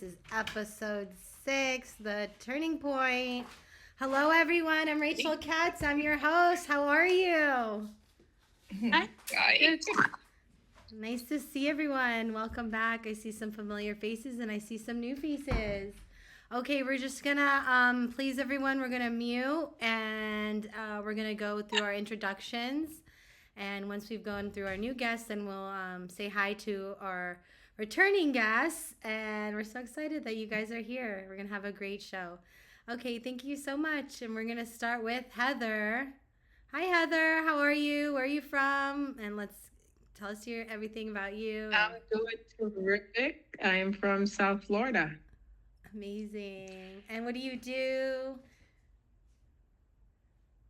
This is episode 6, The Turning Point. Hello, everyone. I'm Rachel Katz. I'm your host. How are you? Hi. Nice to see everyone. Welcome back. I see some familiar faces and I see some new faces. Okay, we're just gonna please everyone. We're gonna mute and we're gonna go through our introductions. And once we've gone through our new guests, then we'll say hi to our returning guests. And we're so excited that you guys are here. We're gonna have a great show. Okay, thank you so much. And we're gonna start with Heather. Hi, Heather. How are you? Where are you from? And let's tell us everything about you. I'm doing terrific. I am from South Florida. Amazing. And what do you do?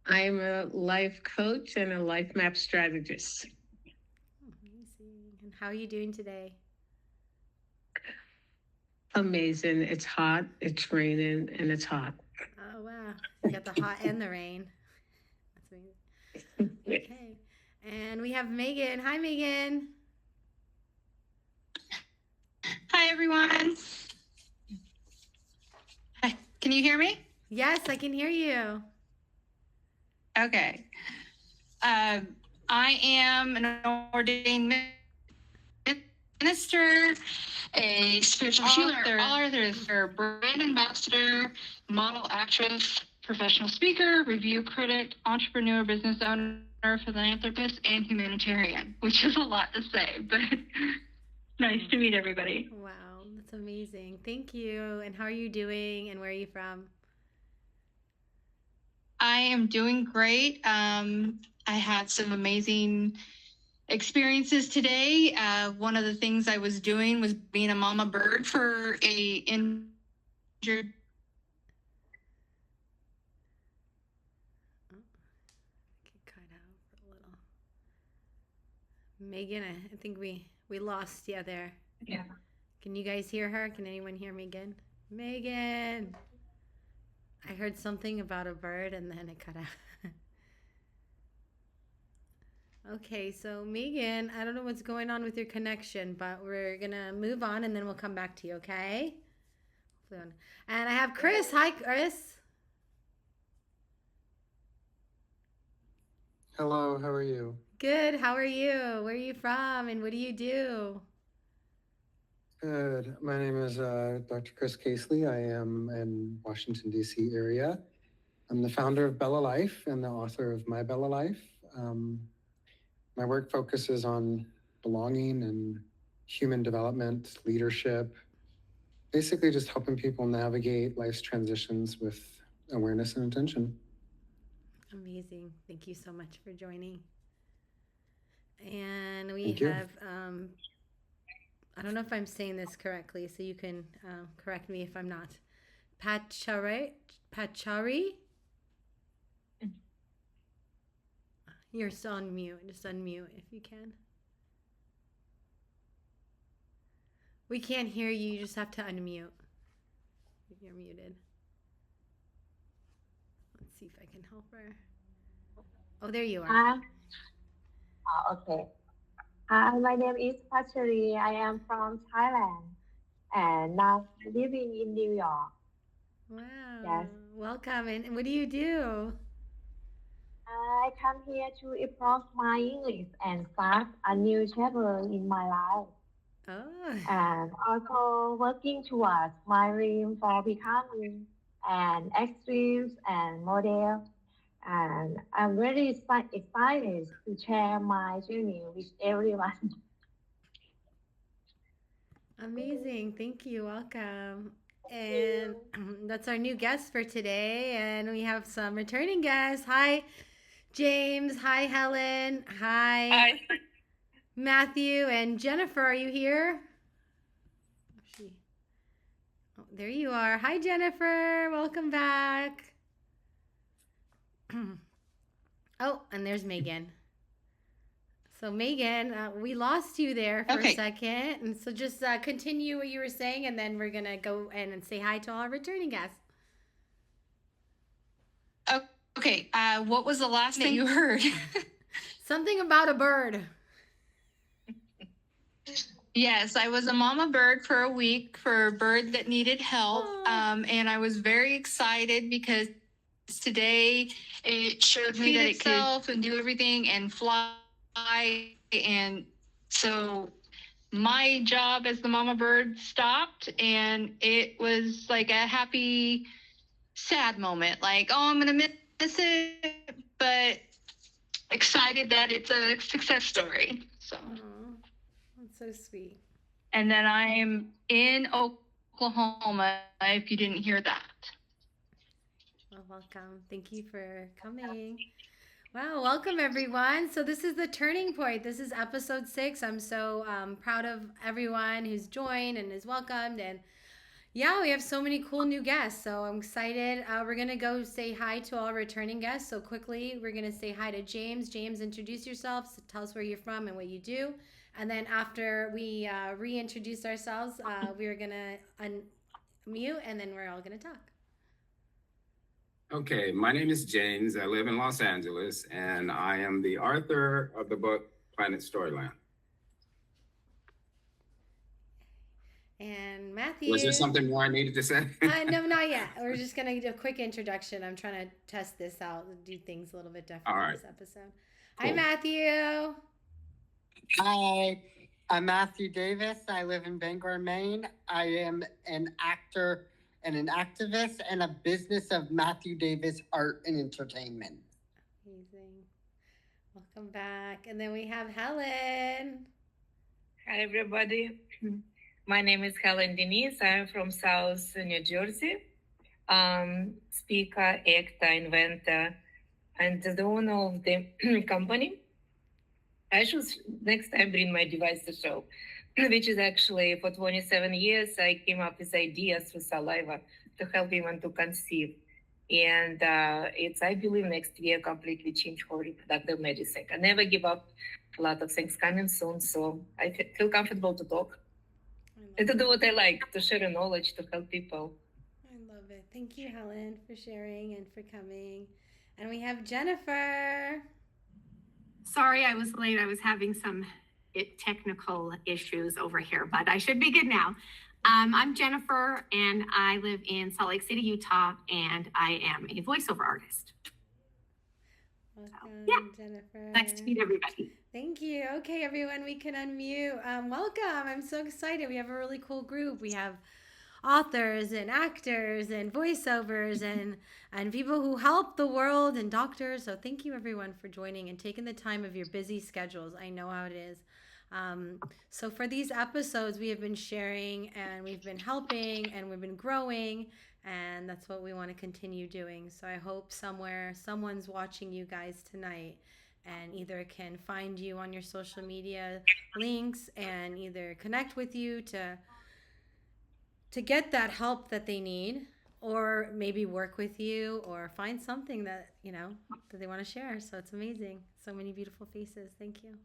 I'm a life coach and a life map strategist. Amazing. And how are you doing today? Amazing. It's hot, it's raining, and it's hot. Oh, wow. You got the hot and the rain. That's amazing. Okay. And we have Megan. Hi, Megan. Hi, everyone. Hi. Can you hear me? Yes, I can hear you. Okay. I am an ordained minister, a spiritual healer, author, brand ambassador, model actress, professional speaker, review critic, entrepreneur, business owner, philanthropist, and humanitarian, which is a lot to say, but nice to meet everybody. Wow, that's amazing. Thank you. And how are you doing and where are you from? I am doing great. I had some amazing experiences today. One of the things I was doing was being a mama bird for a injured. Cut out for a little. Megan, I think we lost you there. Yeah. Can you guys hear her? Can anyone hear Megan? Megan! I heard something about a bird and then it cut out. Okay, so Megan, I don't know what's going on with your connection, but we're going to move on and then we'll come back to you, okay? And I have Chris. Hi, Chris. Hello, how are you? Good. How are you? Where are you from and what do you do? Good. My name is Dr. Chris Casely. I am in Washington, D.C. area. I'm the founder of Bella Life and the author of My Bella Life. My work focuses on belonging and human development, leadership, basically just helping people navigate life's transitions with awareness and intention. Amazing. Thank you so much for joining. And we Thank you. have, I don't know if I'm saying this correctly, so you can correct me if I'm not. Patcharee? You're still on mute. Just unmute if you can. We can't hear you. You just have to unmute. You're muted. Let's see if I can help her. Oh, there you are. Okay. Hi, my name is Patcharee. I am from Thailand and now living in New York. Wow. Yes. Welcome. And what do you do? I come here to improve my English and start a new chapter in my life. Oh. And also working towards my dream for becoming an actress and model. And I'm really excited to share my journey with everyone. Amazing. Thank you. Welcome. And that's our new guest for today. And we have some returning guests. Hi, James. Hi, Helen. Hi. Mathew and Jennifer. Are you here? Oh, there you are. Hi, Jennifer. Welcome back. Oh, and there's Megan. So Megan, we lost you there for a second. And so just continue what you were saying, and then we're going to go in and say hi to all our returning guests. Okay. What was the last thing you heard? Something about a bird. Yes, I was a mama bird for a week for a bird that needed help. And I was very excited because today it showed me that it itself and do everything and fly. And so my job as the mama bird stopped, and it was like a happy, sad moment. Like, oh, I'm going to miss it, but excited that it's a success story. So. Aw, that's so sweet. And then I'm in Oklahoma, if you didn't hear that. Well, welcome. Thank you for coming. Wow, welcome everyone. So this is the turning point. This is episode 6. I'm so proud of everyone who's joined and is welcomed. And yeah, we have so many cool new guests. So I'm excited. We're going to go say hi to all returning guests. So quickly, we're going to say hi to James. James, introduce yourself. So tell us where you're from and what you do. And then after we reintroduce ourselves, we're going to unmute and then we're all going to talk. Okay, my name is James. I live in Los Angeles, and I am the author of the book Planet Storyland. And Mathew. Was there something more I needed to say? No, not yet. We're just going to do a quick introduction. I'm trying to test this out and do things a little bit different All right. this episode. Cool. Hi, Mathew. Hi, I'm Matthew Davis. I live in Bangor, Maine. I am an actor and an activist and a business of Matthew Davis Art and Entertainment. Amazing. Welcome back. And then we have Helen. Hi, everybody. My name is Helen Denise. I'm from South New Jersey. Speaker, actor, inventor, and the owner of the company. I should next time bring my device to show, which is actually for 27 years, I came up with ideas through saliva to help women to conceive. And it's, I believe, next year completely change for reproductive medicine. I never give up. A lot of things coming soon, so I feel comfortable to talk and to do what I like, to share knowledge, to help people. I love it. Thank you, Helen, for sharing and for coming. And we have Jennifer. Sorry I was late. I was having some technical issues over here, but I should be good now. I'm Jennifer, and I live in Salt Lake City, Utah, and I am a voiceover artist. Welcome, yeah. Jennifer. Nice to meet everybody. Thank you. Okay, everyone, we can unmute. Welcome. I'm so excited. We have a really cool group. We have authors and actors and voiceovers and people who help the world and doctors. So thank you everyone for joining and taking the time of your busy schedules. I know how it is. So for these episodes, we have been sharing and we've been helping and we've been growing, and that's what we want to continue doing. So I hope somewhere someone's watching you guys tonight and either can find you on your social media links and either connect with you to get that help that they need, or maybe work with you or find something that, you know, that they want to share. So it's amazing. So many beautiful faces. Thank you.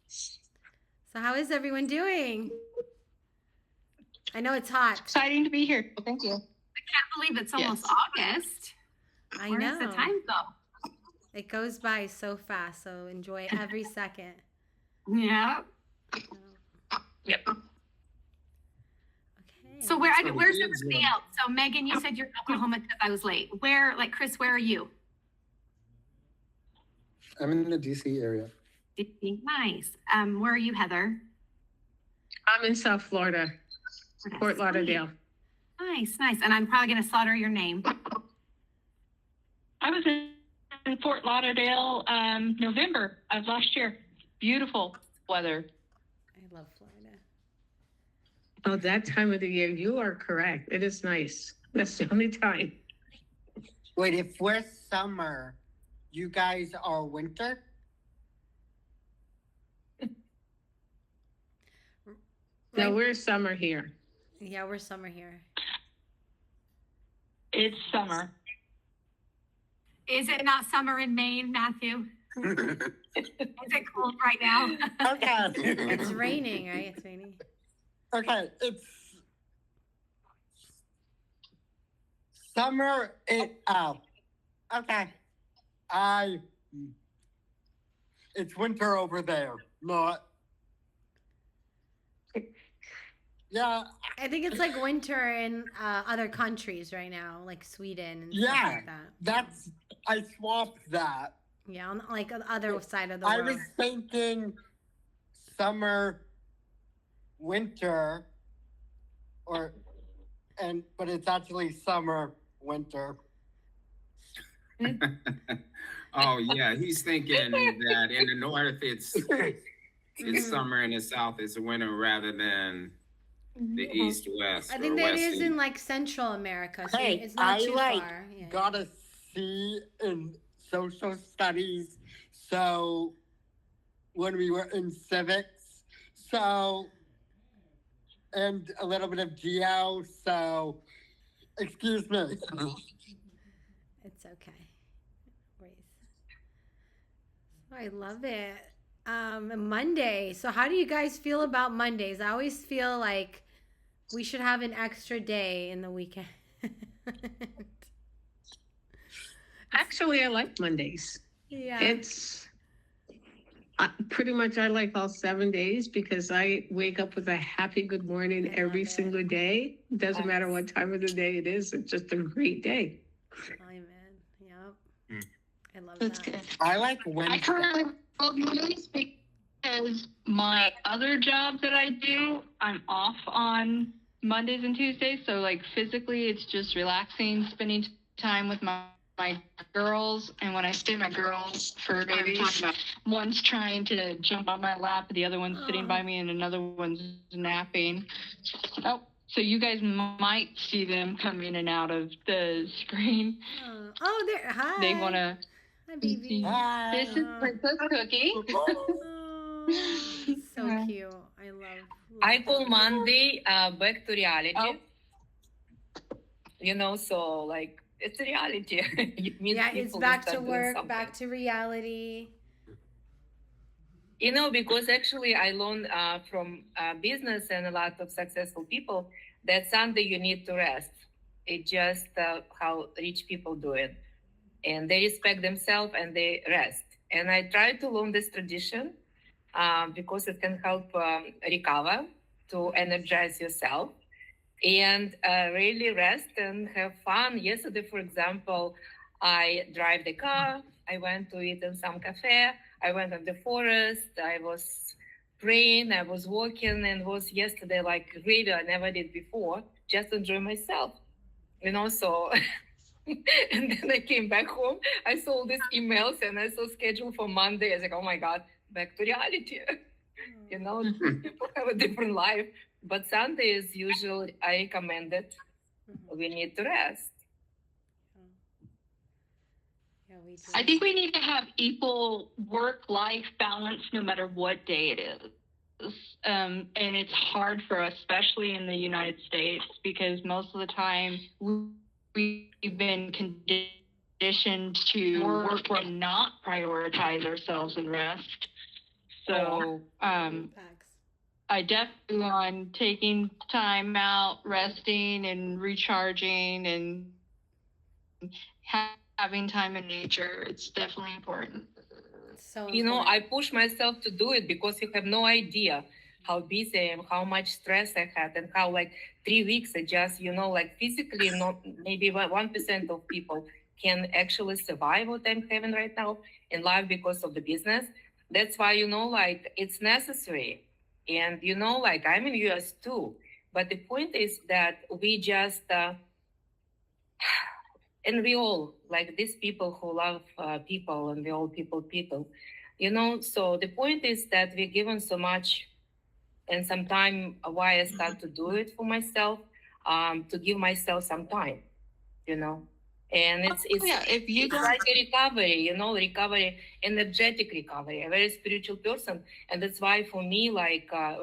So how is everyone doing? I know it's hot. Exciting to be here. Thank you. I can't believe it's almost August. I Where know. does the time go? It goes by so fast. So enjoy every second. Yeah. Yep. Okay. So where's everybody else? So Megan, you said you're in Oklahoma because I was late. Where, like Chris, where are you? I'm in the DC area. DC. Nice. Where are you, Heather? I'm in South Florida, Fort Lauderdale. Nice, nice. And I'm probably going to slaughter your name. I was in Fort Lauderdale November of last year. Beautiful weather. I love Florida. Oh, that time of the year, you are correct. It is nice. That's the only time. Wait, if we're summer, you guys are winter? No, we're summer here. Yeah, we're summer here. It's summer. Is it not summer in Maine, Matthew? Is it cold right now? Okay. It's raining, right? It's raining. Okay, it's summer. Okay. It's winter over there. Not Yeah, I think it's like winter in other countries right now, like Sweden and stuff yeah, like that. I swapped that. Yeah, on like the other side of the I world. was thinking summer, winter, but it's actually summer, winter. Oh, yeah, he's thinking that in the north, it's summer, in the south, it's winter rather than the east, west, I think or that west, is east. in like Central America, so Hey, it's not I too far. Yeah. got a C in social studies, so when we were in civics, so, and a little bit of geo, so, excuse me. It's okay. Wait. I love it. Monday. So how do you guys feel about Mondays? I always feel like we should have an extra day in the weekend. Actually, I like Mondays. Yeah. It's pretty much I like all 7 days because I wake up with a happy good morning every single day. Doesn't matter what time of the day it is. It's just a great day. Amen. Yep. I love That's that. good. I like I Wednesday. currently love Mondays because my other job that I do, I'm off on Mondays and Tuesdays. So like physically, it's just relaxing, spending time with my girls. And when I say my girls, for maybe one's trying to jump on my lap, the other one's sitting by me, and another one's napping. Oh, so you guys might see them come in and out of the screen. Oh, there. Hi. They want to. Hi, baby. Hi. This is Princess Cookie. Oh, so cute. I love. I call Monday back to reality. Oh. You know, so like it's a reality. You meet Yeah, it's people, back you to start doing work, something. back to reality. You know, because actually I learned from business and a lot of successful people that Sunday you need to rest. It's just how rich people do it. And they respect themselves and they rest. And I try to learn this tradition because it can help recover, to energize yourself and really rest and have fun. Yesterday, for example, I drive the car. I went to eat in some cafe. I went in the forest. I was praying. I was walking, and was yesterday like really I never did before. Just enjoy myself, you know. So, and then I came back home. I saw all these emails and I saw schedule for Monday. I was like, oh my God, back to reality. You know, people have a different life. But Sunday is usually, I recommend it. We need to rest. Yeah, we do. I think we need to have equal work-life balance no matter what day it is. And it's hard for us, especially in the United States, because most of the time we've been conditioned to work and not prioritize ourselves and rest. So Facts. I definitely on taking time out, resting and recharging and having time in nature. It's definitely important. So You know, I important. push myself to do it because you have no idea how busy I am, how much stress I had, and how like 3 weeks I just, you know, like physically not maybe 1% of people can actually survive what I'm having right now in life because of the business. That's why, you know, like it's necessary. And, you know, like I'm in US too. But the point is that we just, and we all, like these people who love people, and we all people, you know. So the point is that we're given so much, and sometime why I start to do it for myself, to give myself some time, you know. And it's if you it's like a recovery, you know, energetic recovery, a very spiritual person. And that's why for me, like I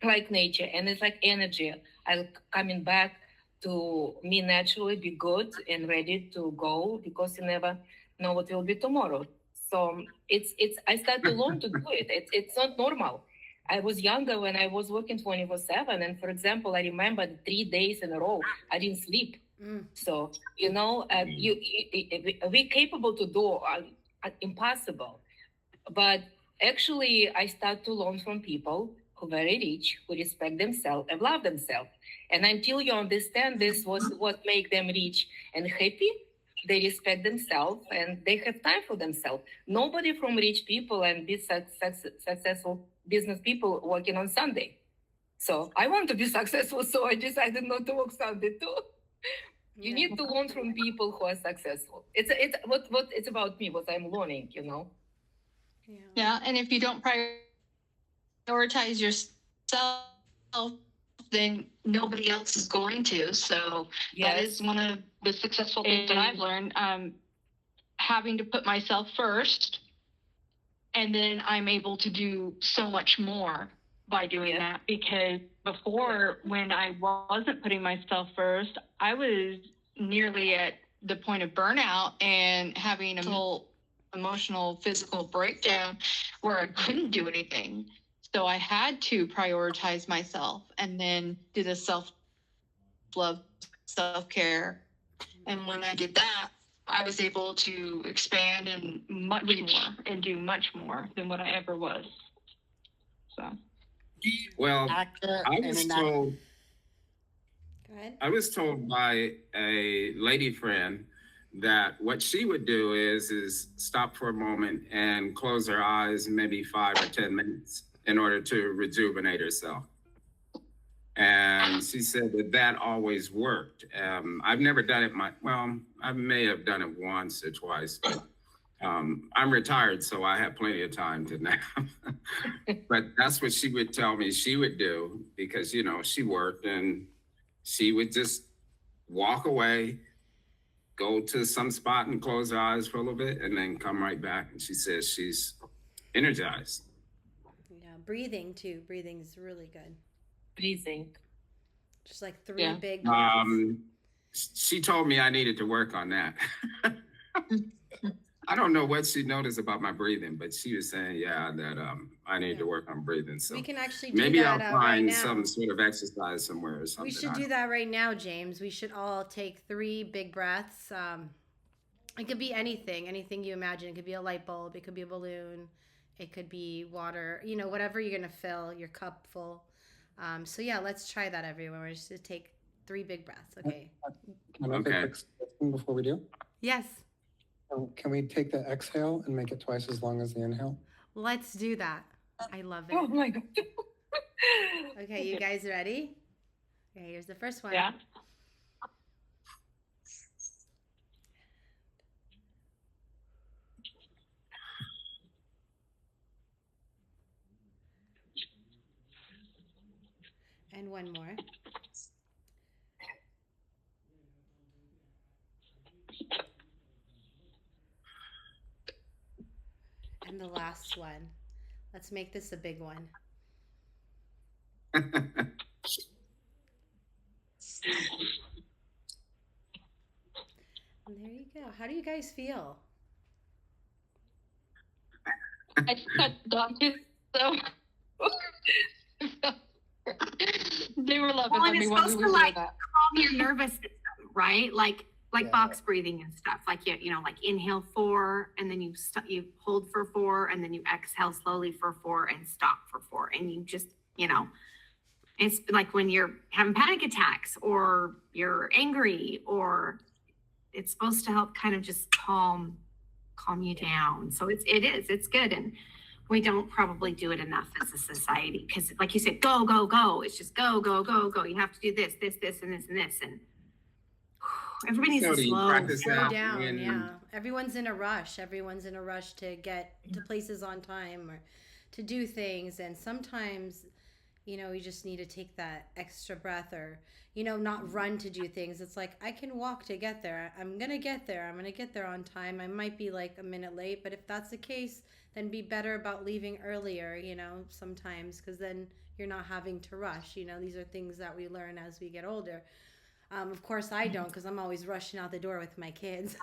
like nature, and it's like energy. I'm coming back to me naturally, be good and ready to go, because you never know what will be tomorrow. So it's I start to learn to do it. It's not normal. I was younger when I was working 24/7, and for example, I remember 3 days in a row I didn't sleep. So you know, we're capable to do impossible. But actually, I start to learn from people who are very rich, who respect themselves and love themselves. And until you understand this, what make them rich and happy, they respect themselves and they have time for themselves. Nobody from rich people and big successful business people working on Sunday. So I want to be successful, so I decided not to work Sunday too. You need to learn from people who are successful. It's what it's about me, what I'm learning, you know. Yeah, and if you don't prioritize yourself, then nobody else is going to. So that is one of the successful things that I've learned. Having to put myself first, and then I'm able to do so much more by doing that. Because before, when I wasn't putting myself first, I was nearly at the point of burnout and having a whole emotional, physical breakdown where I couldn't do anything. So I had to prioritize myself and then do the self-love, self-care. And when I did that, I was able to expand and much more and do much more than what I ever was. So. Well, Actor I and was an told, Go ahead. I was told by a lady friend that what she would do is stop for a moment and close her eyes maybe 5 or 10 minutes in order to rejuvenate herself. And she said that always worked. I've never done it I may have done it once or twice, but I'm retired, so I have plenty of time to nap. But that's what she would tell me she would do because, she worked and she would just walk away, go to some spot and close her eyes for a little bit and then come right back. And she says she's energized. Yeah, breathing too. Breathing is really good. Breathing. Just like 3 big breaths. She told me I needed to work on that. I don't know what she noticed about my breathing, but she was saying, that I need to work on breathing. So We can actually do maybe that I'll right find now. some sort of exercise somewhere or something. We should do that right now, James. We should all take 3 big breaths. It could be anything you imagine. It could be a light bulb. It could be a balloon. It could be water. Whatever you're gonna fill your cup full. So let's try that, everyone. We're just gonna take 3 big breaths. Okay. Can I make a quick suggestion before we do? Yes. Can we take the exhale and make it twice as long as the inhale? Let's do that. I love it. Oh my God. Okay, you guys ready? Okay, here's the first one. Yeah. And one more. And the last one. Let's make this a big one. And there you go. How do you guys feel? I just got doctors, so they were loving Well, and me it's when we supposed were to doing like that. calm your nervous system, right? Like box breathing and stuff. Like like inhale 4, and then you hold for 4, and then you exhale slowly for 4, and stop for 4, and you just it's like when you're having panic attacks or you're angry, or it's supposed to help kind of just calm you down. So it's good, and we don't probably do it enough as a society because, like you said, go go go. It's just go go go go. You have to do this and this and this, and everybody needs to slow down. Yeah, everyone's in a rush. Everyone's in a rush to get to places on time or to do things, and sometimes you just need to take that extra breath or not run to do things. It's like, I can walk to get there. I'm gonna get there. I'm gonna get there on time. I might be like a minute late, but if that's the case, then be better about leaving earlier, sometimes, because then you're not having to rush. These are things that we learn as we get older. Of course I don't, because I'm always rushing out the door with my kids.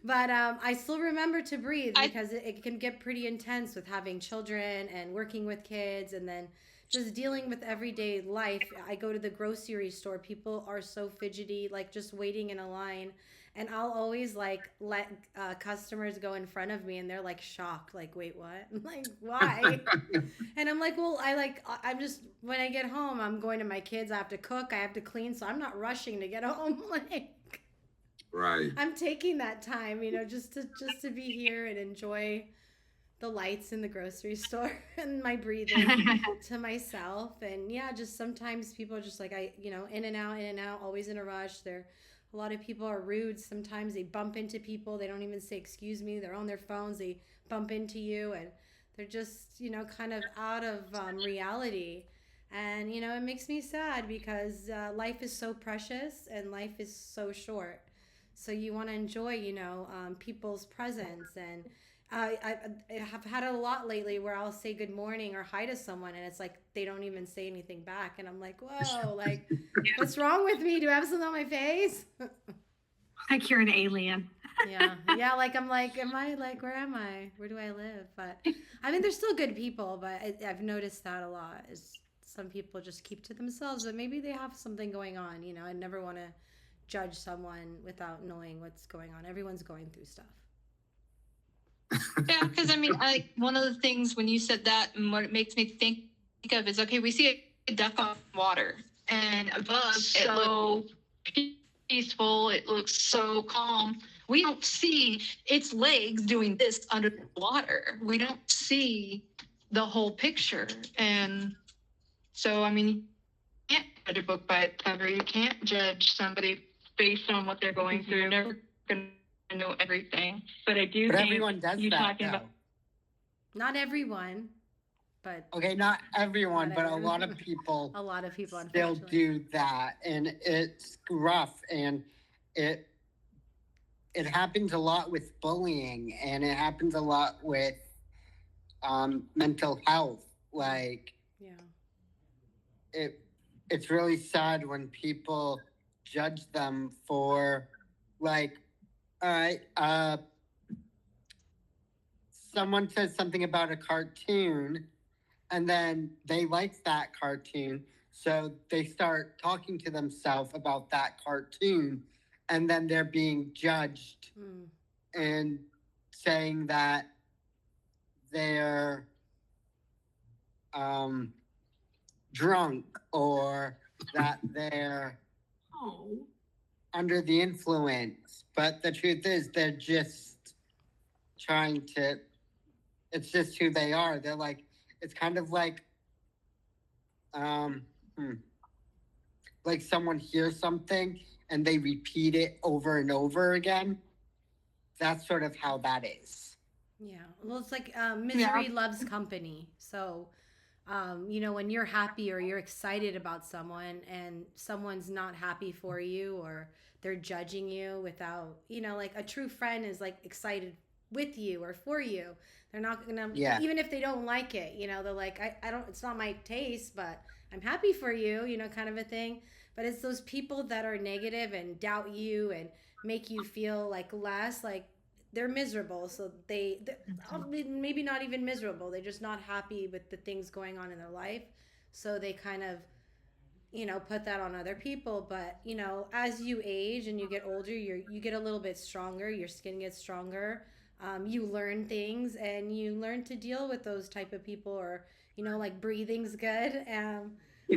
But I still remember to breathe, because it can get pretty intense with having children and working with kids, and then just dealing with everyday life. I go to the grocery store. People are so fidgety, like just waiting in a line. And I'll always like let customers go in front of me and they're like shocked, like, wait, what? I'm like, why? And I'm like, well, I'm just, when I get home, I'm going to my kids. I have to cook, I have to clean. So I'm not rushing to get home. Like, Right. I'm taking that time, you know, just to be here and enjoy the lights in the grocery store and my breathing to myself. And yeah, just sometimes people are just like, in and out, always in a rush. A lot of people are rude. Sometimes they bump into people. They don't even say, excuse me. They're on their phones. They bump into you and they're just, kind of out of reality. And, it makes me sad because life is so precious and life is so short. So you want to enjoy, people's presence. And I have had it a lot lately where I'll say good morning or hi to someone and it's like they don't even say anything back. And I'm like, whoa, like, what's wrong with me? Do I have something on my face? Like you're an alien. Yeah. I'm like, where am I? Where do I live? But I mean, they're still good people, but I've noticed that a lot. Is some people just keep to themselves, but maybe they have something going on. I never want to judge someone without knowing what's going on. Everyone's going through stuff. Yeah, because I mean, one of the things when you said that and what it makes me think of is, okay, we see a duck on water and above it looks peaceful, it looks so calm. We don't see its legs doing this under the water. We don't see the whole picture. And so, I mean, you can't judge a book by its cover. You can't judge somebody based on what they're going through. You're never going to know everything. But I do think everyone does you that, talking though. about. Not everyone, but Okay, not everyone, Not but everyone. a lot of people a lot of people still unfortunately do that, and it's rough, and it happens a lot with bullying, and it happens a lot with mental health. Like, Yeah. It's really sad when people judge them for, like, all right, someone says something about a cartoon and then they like that cartoon. So they start talking to themselves about that cartoon and then they're being judged and saying that they're drunk or that they're under the influence. But the truth is they're just trying to, it's just who they are. They're like, it's kind of like someone hears something and they repeat it over and over again. That's sort of how that is. Yeah. Well, it's like misery loves company. So, when you're happy or you're excited about someone and someone's not happy for you or they're judging you without, like a true friend is like excited with you or for you. They're not gonna, even if they don't like it, they're like, I don't, it's not my taste, but I'm happy for you, kind of a thing. But it's those people that are negative and doubt you and make you feel like less, like they're miserable. So they're maybe not even miserable. They're just not happy with the things going on in their life. So they kind of, put that on other people. But, as you age and you get older, you get a little bit stronger. Your skin gets stronger. You learn things and you learn to deal with those type of people, or, like breathing's good.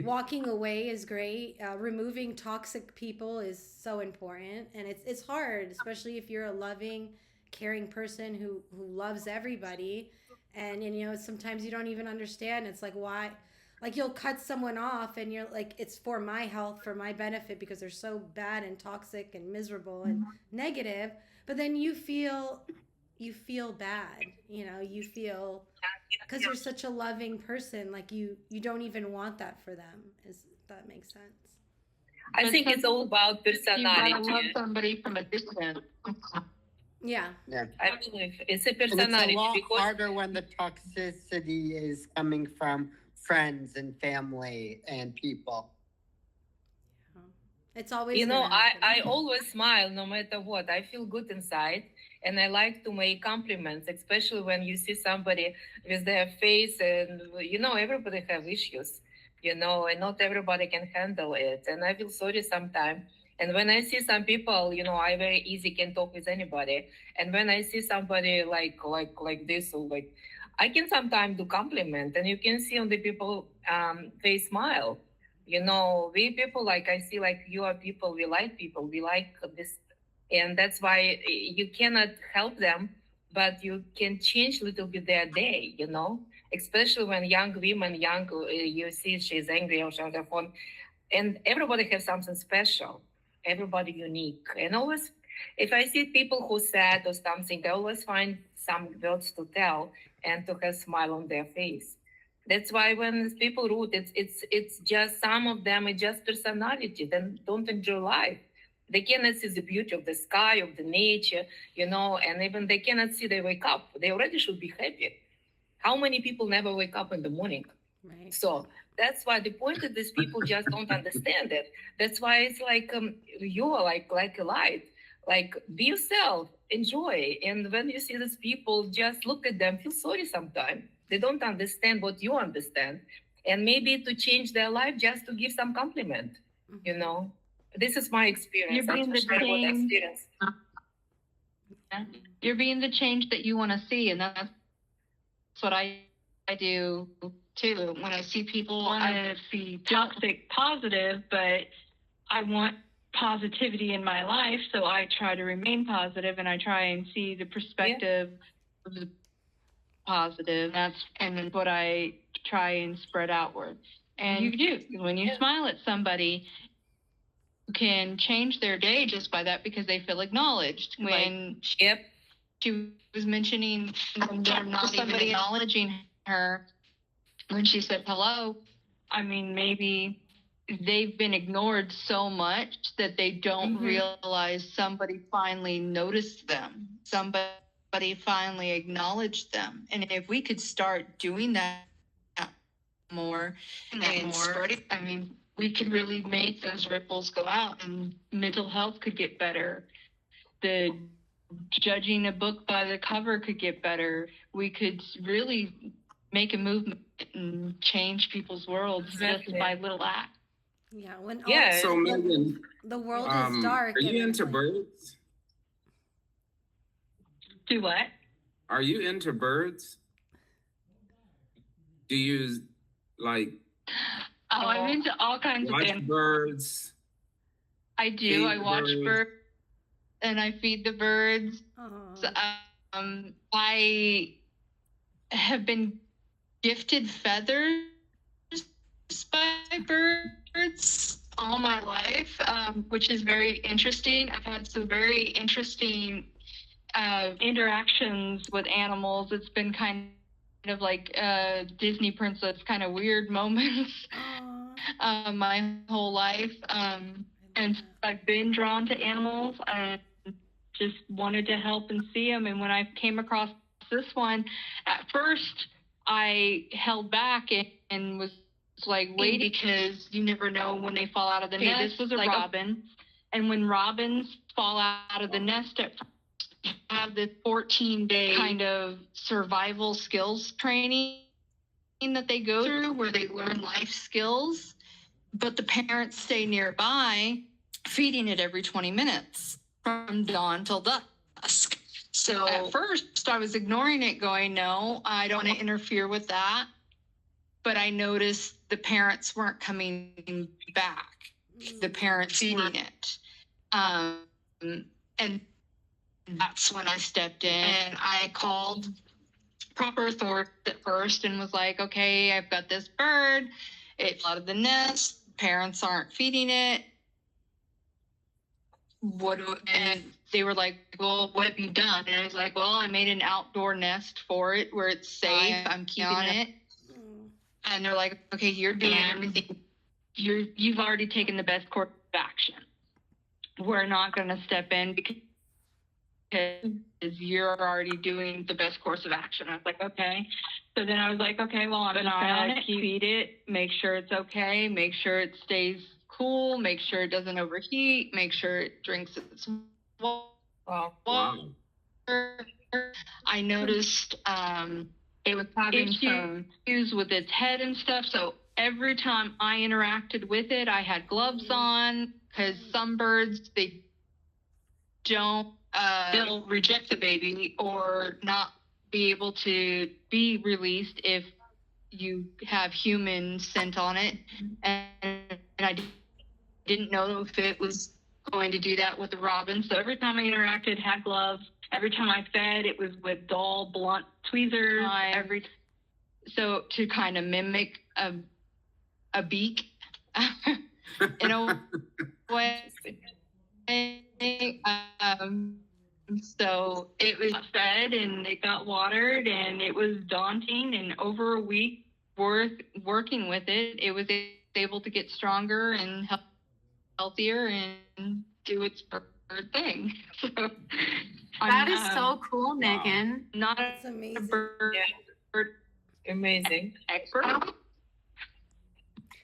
Walking away is great. Removing toxic people is so important. And it's hard, especially if you're a loving, caring person who loves everybody. And sometimes you don't even understand. It's like, why? Like you'll cut someone off and you're like, it's for my health, for my benefit, because they're so bad and toxic and miserable and negative. But then you feel bad, you feel, because you're such a loving person, like you don't even want that for them. That makes sense? I think it's all about personality. You gotta love somebody from a distance. Yeah. I believe it's a And personality. it's a lot because harder when the toxicity is coming from friends and family and people. It's always I always smile no matter what. I feel good inside, and I like to make compliments, especially when you see somebody with their face, and everybody have issues, and not everybody can handle it. And I feel sorry sometimes And when I see some people, I very easy can talk with anybody. And when I see somebody like this, or like, I can sometimes do compliment, and you can see on the people face smile. We people, like, I see, like, you are people, we like this, and that's why you cannot help them, but you can change a little bit their day, especially when young women, you see she's angry or she's on the phone, and everybody has something special, everybody unique. And always, if I see people who sad or something, I always find some words to tell and to have a smile on their face. That's why when people rude, it's just, some of them, it's just personality, then don't enjoy life. They cannot see the beauty of the sky, of the nature, and even they cannot see they wake up. They already should be happy. How many people never wake up in the morning? Right. So that's why the point is these people just don't understand it. That's why it's like, you are like a light. Like, be yourself, enjoy. And when you see these people, just look at them, feel sorry sometimes. They don't understand what you understand. And maybe to change their life, just to give some compliment, This is my experience. You're being the change. You're being the change that you want to see, and that's what I do too. When I see people, I want to see toxic positive, but I want positivity in my life, so I try to remain positive, and I try and see the perspective of the positive. And then what I try and spread outward. And you do. When you smile at somebody, you can change their day just by that, because they feel acknowledged. When she was mentioning when they're not even acknowledging her when she said hello, I mean, maybe they've been ignored so much that they don't realize somebody finally noticed them. Somebody finally acknowledged them. And if we could start doing that more and spread it, I mean, we could really make those ripples go out, and mental health could get better. The judging a book by the cover could get better. We could really make a movement and change people's worlds just by little acts. Yeah. When So Megan, the world is dark. are you into birds? Do what? Are you into birds? Do you like? Oh, I'm into all kinds of things. Birds. I do. I watch birds, and I feed the birds. So, I have been gifted feathers by birds all my life, which is very interesting. I've had some very interesting interactions with animals. It's been kind of like Disney princess kind of weird moments my whole life. And I've been drawn to animals. I just wanted to help and see them. And when I came across this one, at first I held back and was like waiting, because you never know when they fall out of the nest. This was a robin. And when robins fall out of the nest at first, you have this 14-day kind of survival skills training that they go through, where they learn life skills, but the parents stay nearby feeding it every 20 minutes from dawn till dusk. So at first I was ignoring it, going, no, I don't want to interfere with that. But I noticed the parents weren't coming back. The parents feeding it. And that's when I stepped in, and I called proper authority at first and was like, okay, I've got this bird. It fell out of the nest. Parents aren't feeding it. And they were like, well, what have you done? And I was like, well, I made an outdoor nest for it where it's safe. I'm keeping it. And they're like, okay, you're doing everything. You've already taken the best course of action. We're not going to step in because you're already doing the best course of action. I was like, okay. So then I was like, okay, well, I'm going to feed it, make sure it's okay, make sure it stays cool, make sure it doesn't overheat, make sure it drinks its water. I noticed it was having some issues with its head and stuff. So every time I interacted with it, I had gloves on, because some birds, they don't, they'll reject the baby or not be able to be released if you have human scent on it. And I didn't know if it was going to do that with the robin. So every time I interacted, had gloves. Every time I fed, it was with dull, blunt tweezers. So to kind of mimic a beak in a way. So it was fed and it got watered, and it was daunting. And over a week working with it, it was able to get stronger and healthier and do its bird thing. So That is so cool, Megan. Not That's a amazing. bird Amazing. expert.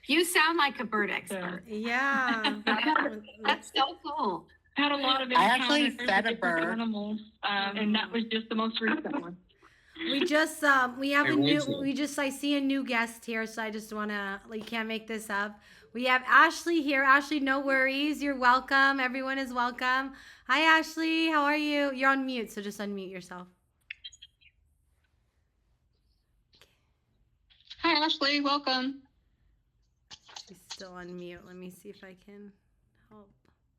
You sound like a bird expert. Yeah. That's so cool. Had a lot of I actually encounters fed with a different bird. animals, and that was just the most recent one. We just we have Hey, a new Rachel. I see a new guest here, so I just wanna, you can't make this up. We have Ashleigh here. Ashleigh, no worries. You're welcome. Everyone is welcome. Hi Ashleigh, how are you? You're on mute, so just unmute yourself. Hi, Ashleigh. Welcome. She's still on mute. Let me see if I can help.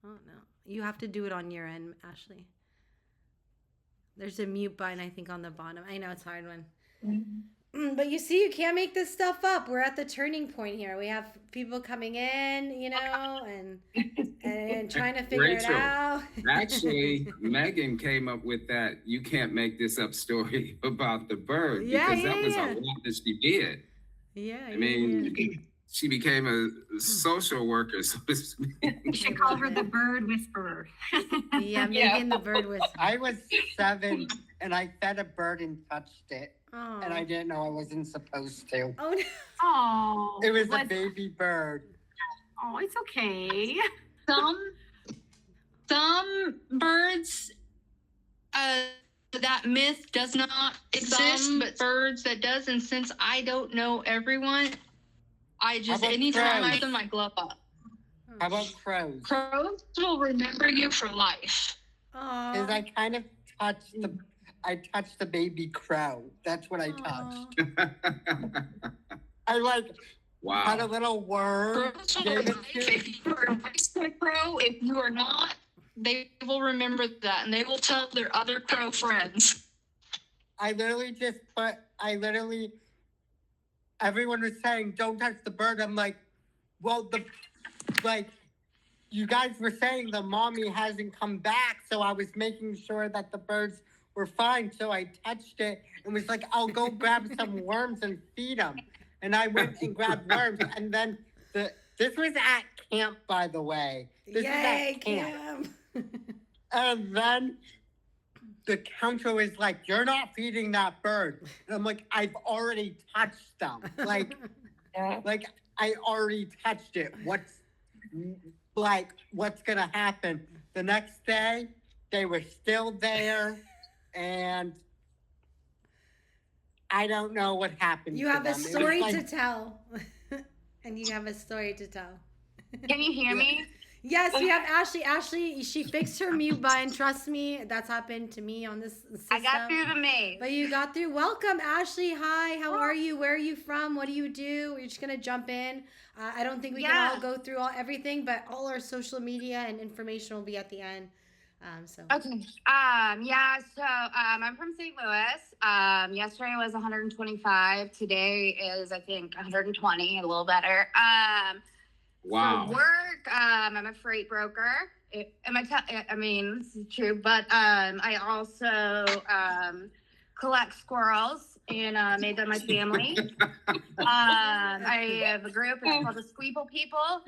Oh no. You have to do it on your end, Ashleigh. There's a mute button, I think, on the bottom. I know it's a hard one. But you see, you can't make this stuff up. We're at the turning point here. We have people coming in, you know, and trying to figure it Rachel, out. Actually, Megan came up with that "you can't make this up" story about the bird, because that was a lot that she did. Yeah. I mean, she became a social worker, so to speak. You should call her the bird whisperer. Yeah, Megan the bird whisperer. I was 7 and I fed a bird and touched it. Oh. And I didn't know I wasn't supposed to. Oh, no. Oh. It was a baby bird. Oh, it's okay. Some birds, that myth does not exist, but birds that does. And since I don't know everyone, I just, anytime I put my glove up. How about crows? Crows will remember you for life. Because I kind of touched the baby crow. That's what I touched. I had a little worm. Crows will remember if you are a rescue crow. If you are not, they will remember that, and they will tell their other crow friends. Everyone was saying, don't touch the bird. I'm like, well, you guys were saying the mommy hasn't come back, so I was making sure that the birds were fine. So I touched it and was like, I'll go grab some worms and feed them. And I went and grabbed worms. And then this was at camp, by the way. This was at camp. And then the counselor was like, you're not feeding that bird. And I'm like, I've already touched them. I already touched it. What's gonna happen? The next day, they were still there, and I don't know what happened. You have a story to tell. And you have a story to tell. Can you hear me? Yes, we have Ashleigh. Ashleigh, she fixed her mute button. Trust me, that's happened to me on this system. I got through the maze. But you got through. Welcome, Ashleigh. Hi, how are you? Where are you from? What do you do? We're just going to jump in. I don't think we can all go through everything, but all our social media and information will be at the end. Okay. I'm from St. Louis. Yesterday was 125. Today is, I think, 120, a little better. Wow. For work, I'm a freight broker. This is true, but I also collect squirrels and made them my family. I have a group, it's called the Squeeple People.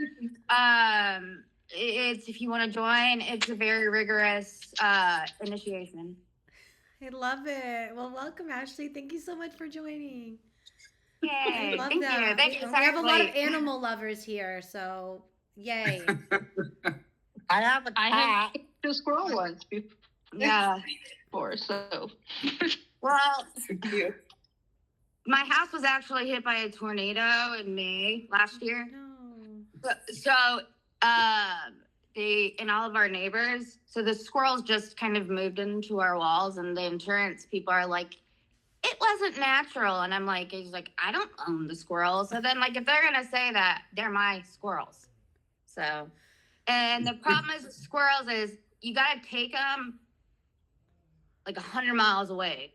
It's, if you want to join, it's a very rigorous initiation. I love it. Well, welcome, Ashleigh. Thank you so much for joining. Yay. I love Thank that. you. Thank you. We have a lot of animal lovers here, so yay. I have a cat. I have a squirrel once before, so. Well, my house was actually hit by a tornado in May last year. No. So and all of our neighbors, so the squirrels just kind of moved into our walls, and the insurance people are like, it wasn't natural. And I'm like, he's like, I don't own the squirrels. So then, like, if they're gonna say that, they're my squirrels. So, and the problem is with squirrels is you gotta take them like 100 miles away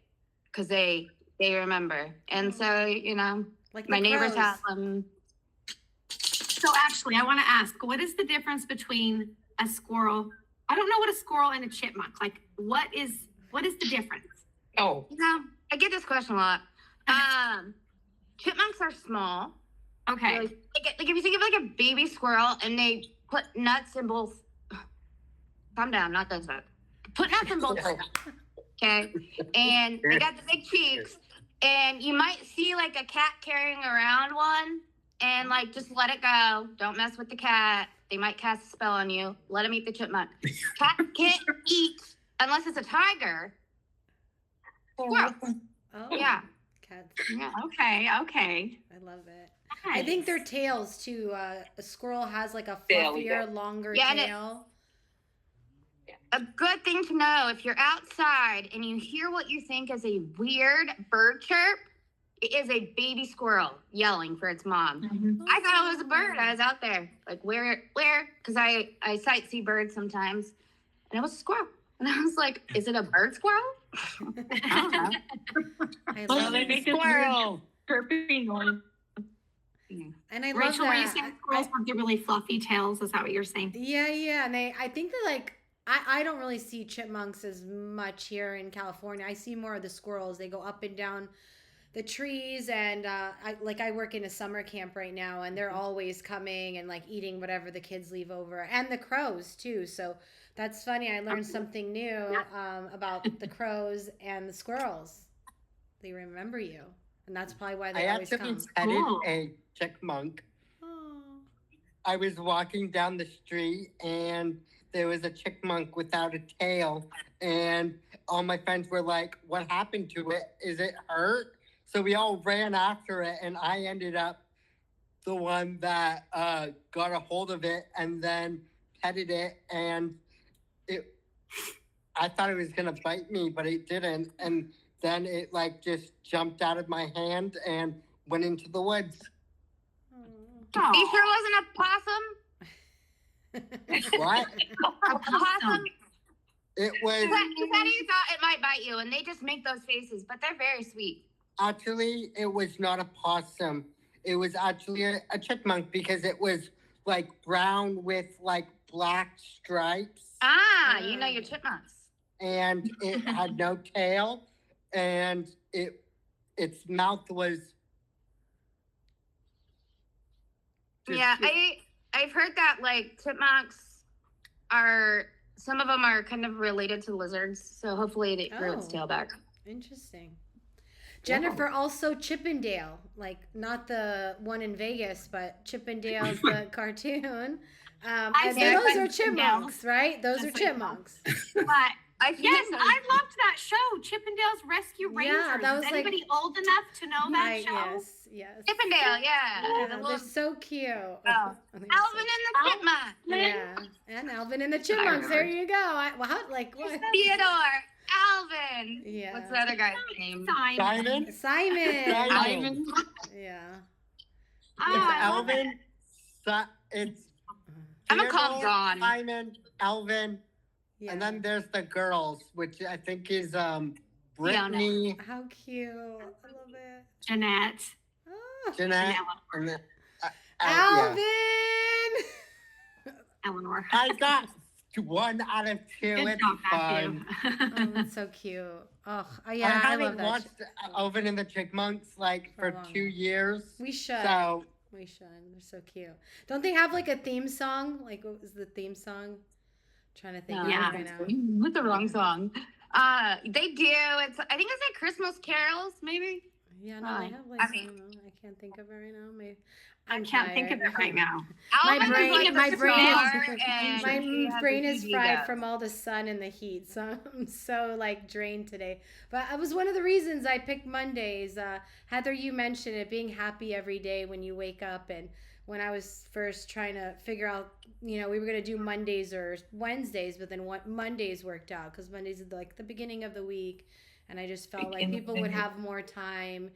because they remember. And so, you know, Like my the neighbors crows. have them. So actually, I want to ask, what is the difference between a squirrel? I don't know what a squirrel and a chipmunk. Like, what is the difference? Oh, You know, I get this question a lot. Chipmunks are small. Okay. Like if you think of like a baby squirrel and they put nuts in both. Calm down, not this side. Put nuts in both. Okay, and they got the big cheeks, and you might see like a cat carrying around one, and like just let it go. Don't mess with the cat. They might cast a spell on you. Let them eat the chipmunk. Cat can't eat unless it's a tiger. Squirrel. Oh, Yeah. Cats. Yeah. Okay. I love it. I think their tails too. A squirrel has like a There we fluffier, longer Yeah, and tail. A good thing to know if you're outside and you hear what you think is a weird bird chirp, it is a baby squirrel yelling for its mom. I thought it was a bird. I was out there, like, where? Because I sightsee birds sometimes, and it was a squirrel. And I was like, is it a bird squirrel? I don't know. I well, love they it. make this weird chirping noise. And I love Rachel, were you that. saying squirrels have the really fluffy tails? Is that what you're saying? Yeah, and I think that like I don't really see chipmunks as much here in California. I see more of the squirrels. They go up and down the trees, and I work in a summer camp right now, and they're always coming and like eating whatever the kids leave over, and the crows too. So that's funny. I learned something new about the crows and the squirrels. They remember you, and that's probably why they I always actually come. petted Cool. a chipmunk. Oh. I was walking down the street and there was a chipmunk without a tail, and all my friends were like, what happened to it? Is it hurt? So we all ran after it, and I ended up the one that got a hold of it and then petted it, and I thought it was gonna bite me, but it didn't. And then it like just jumped out of my hand and went into the woods. Are you sure it wasn't a possum? What? A possum? It was Because you thought it might bite you, and they just make those faces, but they're very sweet. actually, it was not a possum. It was actually a chipmunk because it was like brown with like black stripes, Ah, you know your chipmunks. and it had no tail, and its mouth was. Yeah, I've heard that like chipmunks are, some of them are kind of related to lizards, so hopefully it grew its Oh. tail back. Interesting. Jennifer, also Chippendale, like not the one in Vegas, but Chippendale's the cartoon. And see those Chippendale. are chipmunks, right? Those are Just like chipmunks. But I yes, I loved that show, Chippendale's Rescue Rangers. Yeah, that was Is like- anybody old enough to know that Right, show? yes. Chippendale, yeah. Yeah, The they're little so cute. Oh. They're Alvin and the Chipmunk. Yeah, and Alvin and the Chipmunks. There you go. What? Theodore. Alvin. Yeah. What's the other guy's name? Simon? Simon. Simon. Yeah. It's Alvin. It's. I'm gonna call Theodore, Dawn. Simon, Alvin, Yeah. and then there's the girls, which I think is Brittany, How cute. I love it. Jeanette. Oh. Jeanette, Eleanor. and then, Alvin. Eleanor. I got 1 out of 2. Good It's job, fun. Matthew. Oh, that's so cute. Oh, I yeah, I love haven't that. watched Alvin and the Chipmunks like For a for long 2 years. We should. So We should. They're so cute. Don't they have like a theme song? Like, what was the theme song? trying to think No, of it Yeah. right now. With the wrong song. They do. I think it's like Christmas carols, maybe. Yeah, no, they have like I mean- some, I can't think of it right now. Maybe I can't think of it right now. My Alvin was like my the brain star, is and she my had brain the is GG fried go. from all the sun and the heat, so I'm so like drained today. But it was one of the reasons I picked Mondays. Heather, you mentioned it, being happy every day when you wake up. And when I was first trying to figure out, we were gonna do Mondays or Wednesdays, but then what Mondays worked out because Mondays is like the beginning of the week, and I just felt like people would have more time.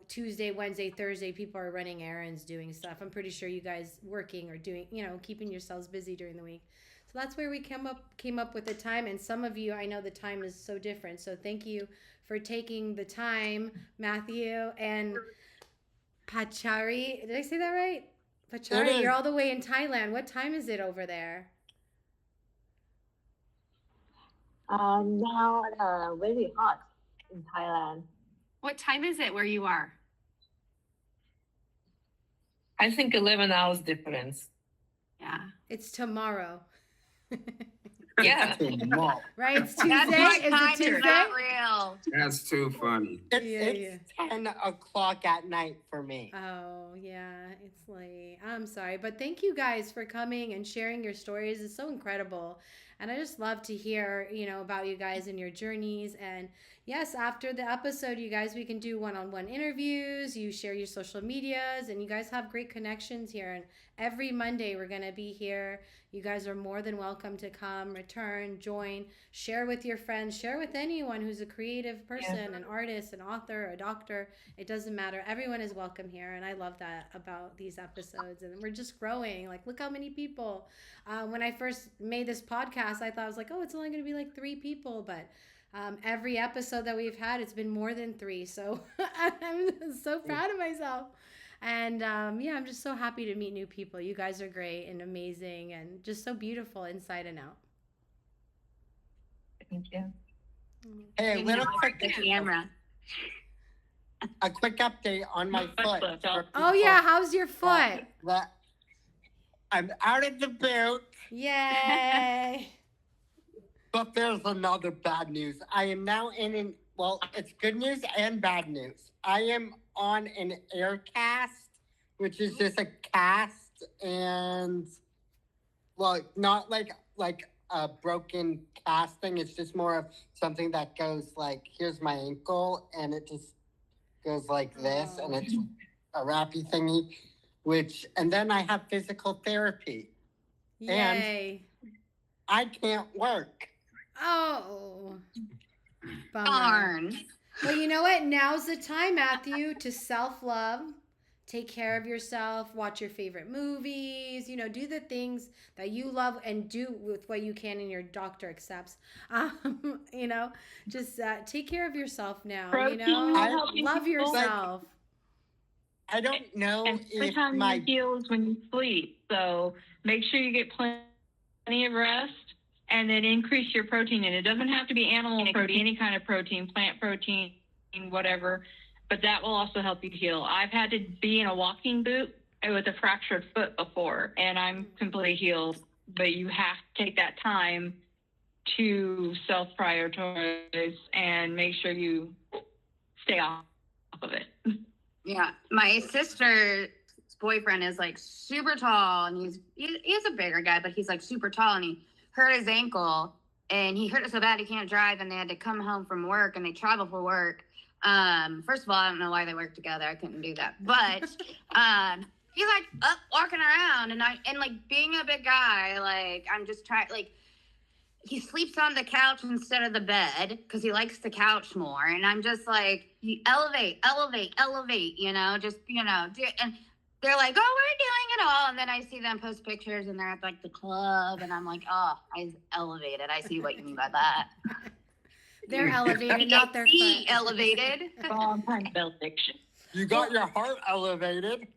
Tuesday, Wednesday, Thursday, people are running errands, doing stuff. I'm pretty sure you guys working or doing, keeping yourselves busy during the week. So that's where we came up with the time. And some of you, I know the time is so different. So thank you for taking the time, Mathew and Patcharee. Did I say that right? Patcharee, you're all the way in Thailand. What time is it over there? Now very hot in Thailand. What time is it where you are? I think 11 hours difference. Yeah. It's tomorrow. Yeah. Right? It's Tuesday. That's why Is time it Tuesday? is not real. That's too funny. It's 10 o'clock at night for me. Oh, yeah, it's late. I'm sorry, but thank you guys for coming and sharing your stories. It's so incredible. And I just love to hear, about you guys and your journeys. And yes, after the episode, you guys, we can do one-on-one interviews. You share your social medias, and you guys have great connections here. And every Monday, we're going to be here. You guys are more than welcome to come, return, join, share with your friends, share with anyone who's a creative person, an artist, an author, a doctor. It doesn't matter. Everyone is welcome here. And I love that about these episodes. And we're just growing. Like, look how many people. When I first made this podcast, I thought, I was like, oh, it's only going to be like 3 people. But every episode that we've had, it's been more than 3. So I'm so proud of myself. And I'm just so happy to meet new people. You guys are great and amazing and just so beautiful inside and out. Thank you. Hey, little quick camera. A quick update on my foot. Oh yeah, how's your foot? I'm out of the boot. Yay! But there's another bad news. I am now it's good news and bad news. I am on an air cast, which is just a cast and not like a broken casting. It's just more of something that goes like, here's my ankle, and it just goes like this, and it's a wrappy thingy, and then I have physical therapy. Yay! And I can't work. Oh, bummer. Darn. Well, you know what? Now's the time, Mathew, to self-love, take care of yourself, watch your favorite movies, do the things that you love and do with what you can and your doctor accepts. Just take care of yourself now, love yourself. I don't know And if on my your heels when you sleep. So make sure you get plenty of rest and then increase your protein. And it doesn't have to be animal protein, any kind of protein, plant protein, whatever. But that will also help you heal. I've had to be in a walking boot with a fractured foot before, and I'm completely healed. But you have to take that time to self-prioritize and make sure you stay off of it. Yeah, my sister's boyfriend is like super tall, and he's a bigger guy, but he's like super tall, and he hurt his ankle, and he hurt it so bad he can't drive, and they had to come home from work, and they travel for work. First of all, I don't know why they work together. I couldn't do that, but he's like up walking around, and like being a big guy, like I'm just trying like. He sleeps on the couch instead of the bed because he likes the couch more. And I'm just like, you elevate, just, and they're like, oh, we're doing it all. And then I see them post pictures and they're at like the club. And I'm like, oh, I elevated. I see what you mean by that. They're elevated, not their foot. Elevated. You got your heart elevated.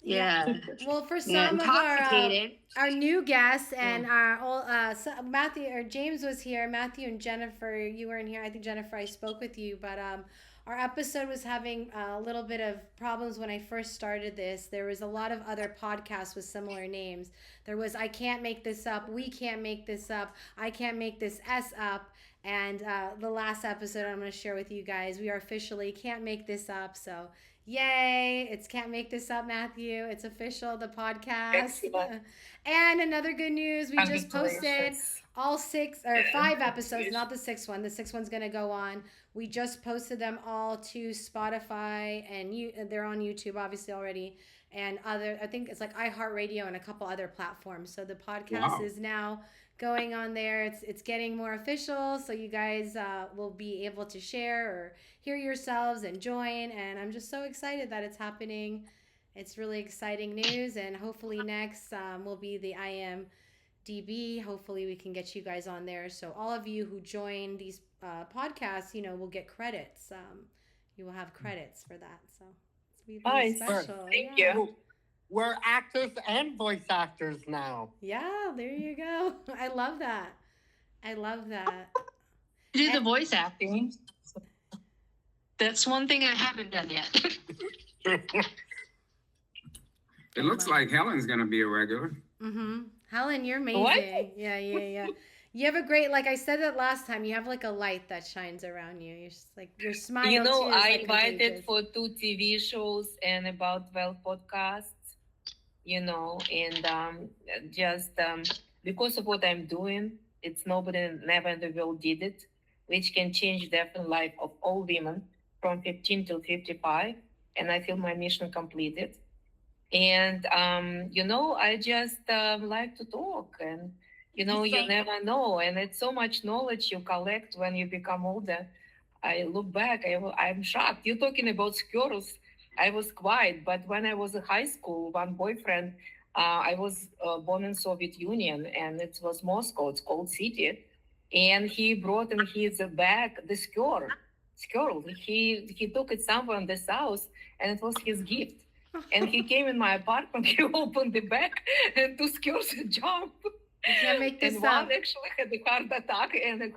Yeah. Well, for some of our new guests and Yeah. our old Mathew or James was here. Mathew and Jennifer, you weren't here. I think Jennifer, I spoke with you, but our episode was having a little bit of problems when I first started this. There was a lot of other podcasts with similar names. There was I Can't Make This Up, We Can't Make This Up, I Can't Make This S Up. And the last episode I'm going to share with you guys, we are officially Can't Make This Up. So Yay. It's Can't Make This Up, Matthew. It's official, the podcast. Excellent. And another good news, we just posted Congratulations. all 5 episodes, not the sixth one. The sixth one's going to go on. We just posted them all to Spotify, and they're on YouTube obviously already, and other, I think it's like iHeartRadio and a couple other platforms. So the podcast is now going on there. It's getting more official, so you guys will be able to share or hear yourselves and join, and I'm just so excited that it's happening. It's really exciting news, and hopefully next will be the IMDb. Hopefully we can get you guys on there, so all of you who join these podcasts, will get credits. You will have credits for that, so it's really Nice. special. Thank Yeah. you. We're actors and voice actors now. Yeah, there you go. I love that. Do the voice acting. That's one thing I haven't done yet. It looks like Helen's gonna be a regular. Mm-hmm. Helen, you're amazing. What? Yeah. You have a great, like I said that last time, you have like a light that shines around you. You're just like, your smile You know, too is, I like, invited contagious. for 2 TV shows and about 12 podcasts, and just because of what I'm doing, it's nobody never in the world did it, which can change the different life of all women from 15 till 55. And I feel my mission completed. And, I just like to talk, and, you never know. And it's so much knowledge you collect when you become older. I look back, I'm shocked. You're talking about skills. I was quiet, but when I was in high school, one boyfriend, I was born in Soviet Union, and it was Moscow, it's called city. And he brought in his bag the skirt. He took it somewhere in the south, and it was his gift. And he came in my apartment, he opened the bag, and 2 skirts jumped. You can't make this And up. one actually had a heart attack, and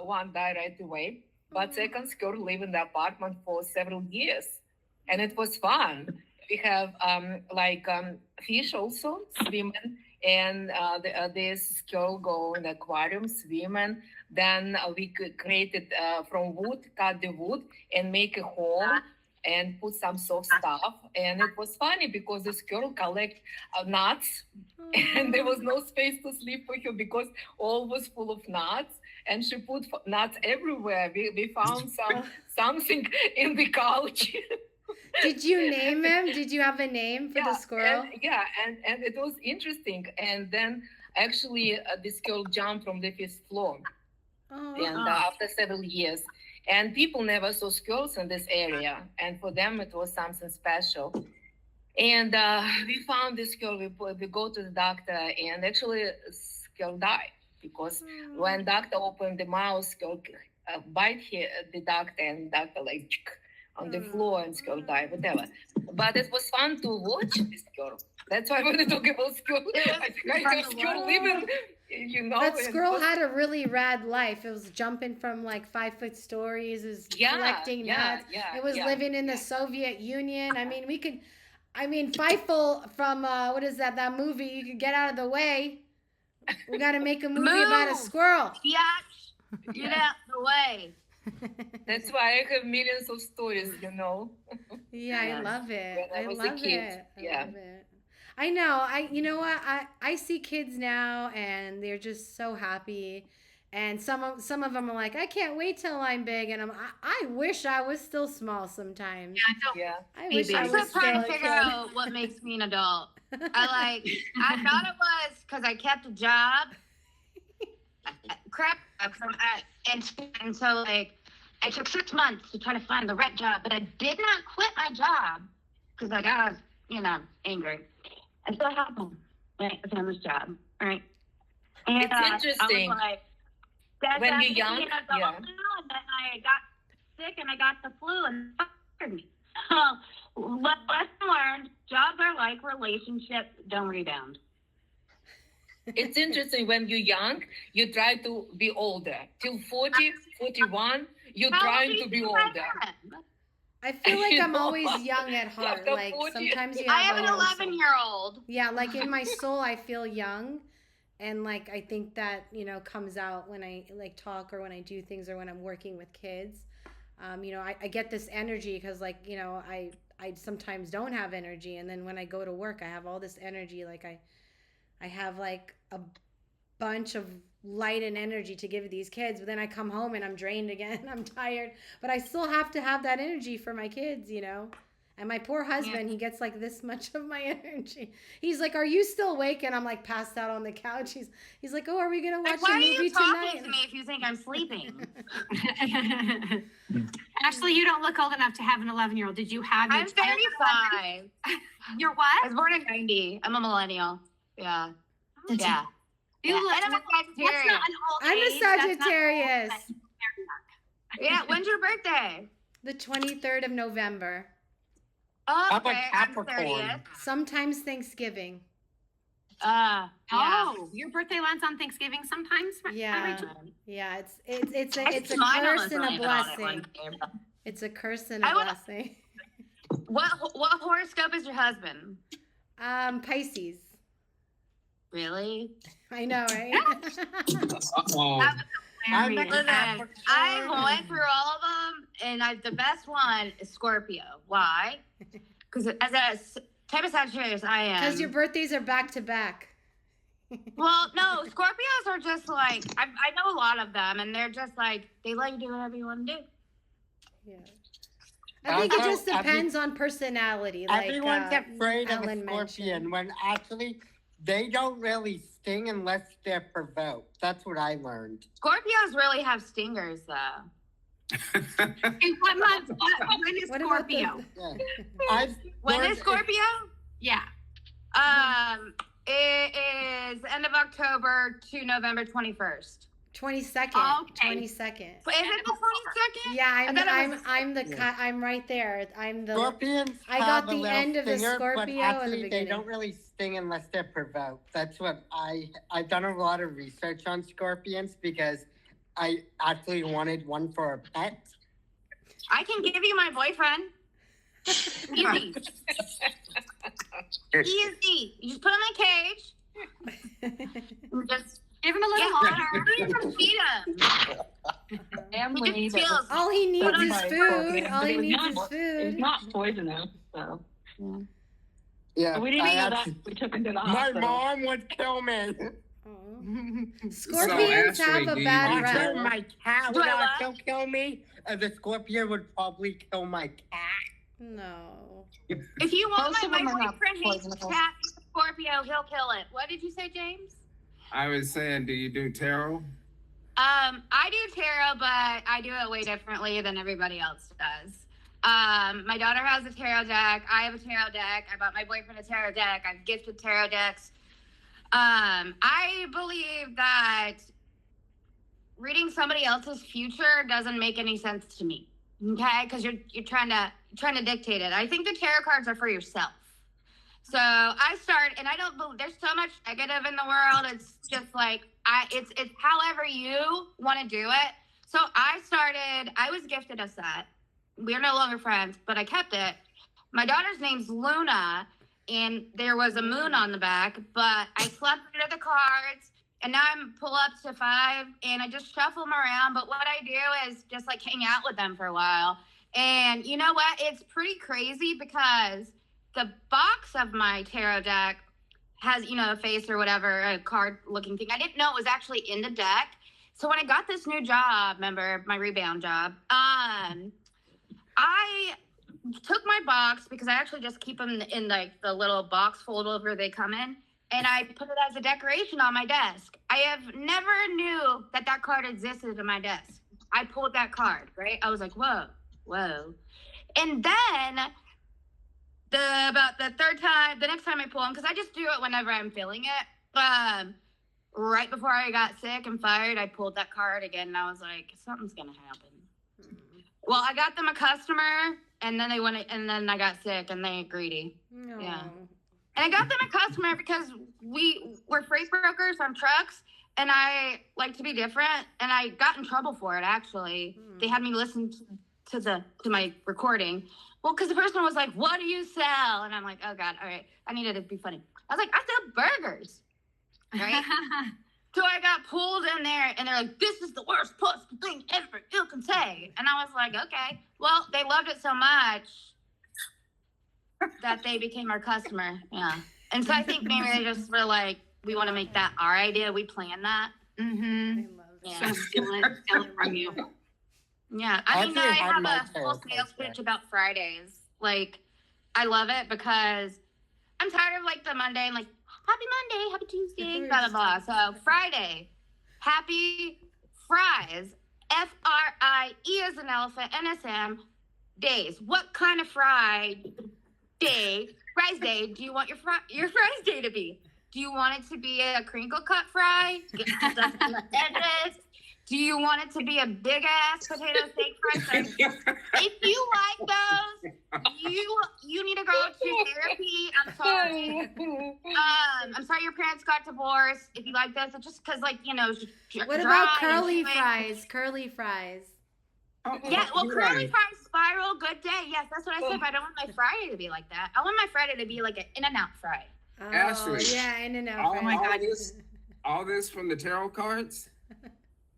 one died right away. But second skirt lived in the apartment for several years. And it was fun. We have fish also, swimming, and this girl go in the aquarium, swimming. Then we created from wood, cut the wood, and make a hole and put some soft stuff. And it was funny because this girl collect nuts, and there was no space to sleep for her because all was full of nuts. And she put nuts everywhere. We found something in the couch. Did you name him? Did you have a name for the squirrel? And it was interesting. And then actually this girl jumped from the 5th floor. And after several years. And people never saw squirrels in this area. And for them, it was something special. And we found this girl, we go to the doctor, and actually this girl died. Because when doctor opened the mouth, girl bite the doctor, and doctor on the floor, and girl died, whatever. But it was fun to watch this girl. That's why when we talk about school, I think I have girl living, That squirrel had a really rad life. It was jumping from 5-foot stories. It was collecting nuts. It was living in the Soviet Union. I mean, Feifel from, what is that movie? You could get out of the way. We got to make a movie about a squirrel. Biatch, get out the way. That's why I have millions of stories, Yeah, I love it. When I was a kid. I love it. I know. You know what? I see kids now, and they're just so happy. And some of them are like, I can't wait till I'm big. And I wish I was still small sometimes. I wish I I'm was still trying still to a figure kid. out what makes me an adult. I thought it was because I kept a job. Crap. And so I took 6 months to try to find the right job, but I did not quit my job because I was, angry. And so it happened. I found this job. All right. And, it's interesting. I was like, when you're young, And then I got sick and I got the flu and fired me. So, lesson learned, jobs are like relationships, don't rebound. It's interesting, when you're young, you try to be older. Till 40, 41, you're trying to be older. I feel like I'm always young at heart. Sometimes you have I have an 11-year-old. Yeah, in my soul, I feel young. And I think that, comes out when I talk or when I do things or when I'm working with kids. I get this energy because I I sometimes don't have energy, and then when I go to work, I have all this energy. Like I have like a bunch of light and energy to give these kids, but then I come home and I'm drained again. I'm tired, but I still have to have that energy for my kids, you know. And my poor husband, he gets like this much of my energy. He's like, "Are you still awake?" And I'm like passed out on the couch. He's like, "Oh, are we gonna watch a movie tonight?" Why are you talking to me if you think I'm sleeping? Ashleigh, you don't look old enough to have an 11-year-old. Did you have your I'm 35. You're I what? was born in 90. I'm a millennial. Yeah. Yeah. You Yeah. look, And I'm a that's Sagittarius. not an old I'm a age. That's not Sagittarius. old. Yeah. When's your birthday? The 23rd of November. Oh, How about okay. I'm Capricorn? 30th. Sometimes Thanksgiving. Yeah. Oh, your birthday lands on Thanksgiving sometimes? Yeah. Rachel? Yeah, it's I a just mine on curse the and a blame it on it blessing. one day. It's a curse and a I would- blessing. What horoscope is your husband? Pisces. Really? I know, right? Oh, I'm Hilarious. a Listen, Capricorn. I went through all of them, and the best one is Scorpio. Why? Because as a type of Sagittarius, I am. Because your birthdays are back to back. Well, no, Scorpios are just like, I know a lot of them, and they're just like, they let you do whatever you want to do. Yeah. I think it Also, just depends on personality. Like Everyone's afraid of a Helen scorpion mentioned. when actually they don't really sting unless they're provoked. That's what I learned. Scorpios really have stingers, though. Hey, what month? When is What about the- Scorpio? Yeah. I've When learned is Scorpio? Yeah. It is end of October to November 21st. 22nd. Okay. 22nd. Is it the 22nd? Yeah, I thought it was- I'm right there. I'm the Scorpions I got have a the little end of the stinger, Scorpio but in the actually they beginning. don't really sting unless they're provoked. That's what I've done a lot of research on scorpions because I actually wanted one for a pet. I can give you my boyfriend. Easy. Easy. You just put him in a cage. And just Give him a little yeah, water. you can feed him. Family He just that feels. All he needs Oh is my food. God. All he it was needs not, is It's food. not poisonous, so. Yeah, But we didn't I know that. actually- We took him to the My hospital. mom would kill me. Oh. Scorpions have Ashleigh, a do you bad want Also, rep. to- my cat Do would I what? also kill me. The scorpion would probably kill my cat. No. If you want Most of my them are not boyfriend hates poisonous. cat, he's a Scorpio, he'll kill it. What did you say, James? I was saying, do you do tarot? I do tarot, but I do it way differently than everybody else does. My daughter has a tarot deck. I have a tarot deck. I bought my boyfriend a tarot deck. I've gifted tarot decks. I believe that reading somebody else's future doesn't make any sense to me. Okay, because you're trying to dictate it. I think the tarot cards are for yourself. So I start, and I don't believe there's so much negative in the world. It's just like it's however you want to do it. So I was gifted a set. We're no longer friends, but I kept it. My daughter's name's Luna, and there was a moon on the back, but I slept under the cards, and now I'm pull up to 5, and I just shuffle them around. But what I do is just like hang out with them for a while. And you know what? It's pretty crazy because the box of my tarot deck has, a face or whatever, a card looking thing. I didn't know it was actually in the deck. So when I got this new job, remember my rebound job, I took my box because I actually just keep them in like the little box folder they come in, and I put it as a decoration on my desk. I have never knew that card existed in my desk. I pulled that card, right? I was like, whoa. And then the next time I pull them, because I just do it whenever I'm feeling it. Right before I got sick and fired, I pulled that card again, and I was like, something's gonna happen. Well, I got them a customer, and then and then I got sick, and they greedy. No. Yeah. And I got them a customer because we're freight brokers on trucks, and I like to be different, and I got in trouble for it. Actually, they had me listen to my recording. Well, because the person was like, "What do you sell?" And I'm like, "Oh God, all right." I needed to be funny. I was like, "I sell burgers." Right? So I got pulled in there, and they're like, "This is the worst possible thing ever you can say." And I was like, "Okay." Well, they loved it so much that they became our customer. Yeah. And so I think maybe they just were like, we want to make that our idea. We planned that. Mm-hmm. I love it. Yeah. So steal it from you. Yeah. I mean, I Actually, have my a whole tarot sales cards pitch about Fridays. Like, I love it because I'm tired of like the Monday and like, happy Monday, happy Tuesday, blah, blah, blah. So Friday, happy fries, F-R-I-E as an elephant, N-S-M, days. What kind of fries day do you want your fries day to be? Do you want it to be a crinkle cut fry? Get stuff on the edges? Do you want it to be a big ass potato steak fry? If you like those, you need to go to therapy. I'm sorry. I'm sorry your parents got divorced. If you like this, it's just because What about curly fries? Curly fries. Yeah, well, You're curly right. fries spiral, good day. Yes, that's what I said. But I don't want my Friday to be like that. I want my Friday to be like an In-N-Out fry. Oh, Ashleigh, yeah, In-N-Out all, fries. my God. all this from the tarot cards?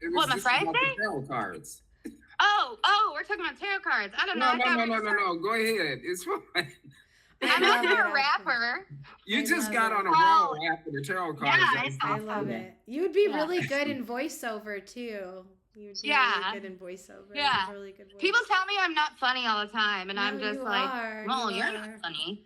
It was What, my just Friday? about the tarot cards. Oh, we're talking about tarot cards. I don't know. No. Go ahead. It's fine. I'm I not love a it. rapper. You I just love got it. on a Oh, roll after the tarot cards. yeah, That was it's I awesome. love it. You would be Yeah. really good in voiceover too. You would be Yeah. really good in voiceover. You Yeah. have a really good voice. People tell me I'm not funny all the time, and No, I'm just you like, are. well, You you're are. not funny.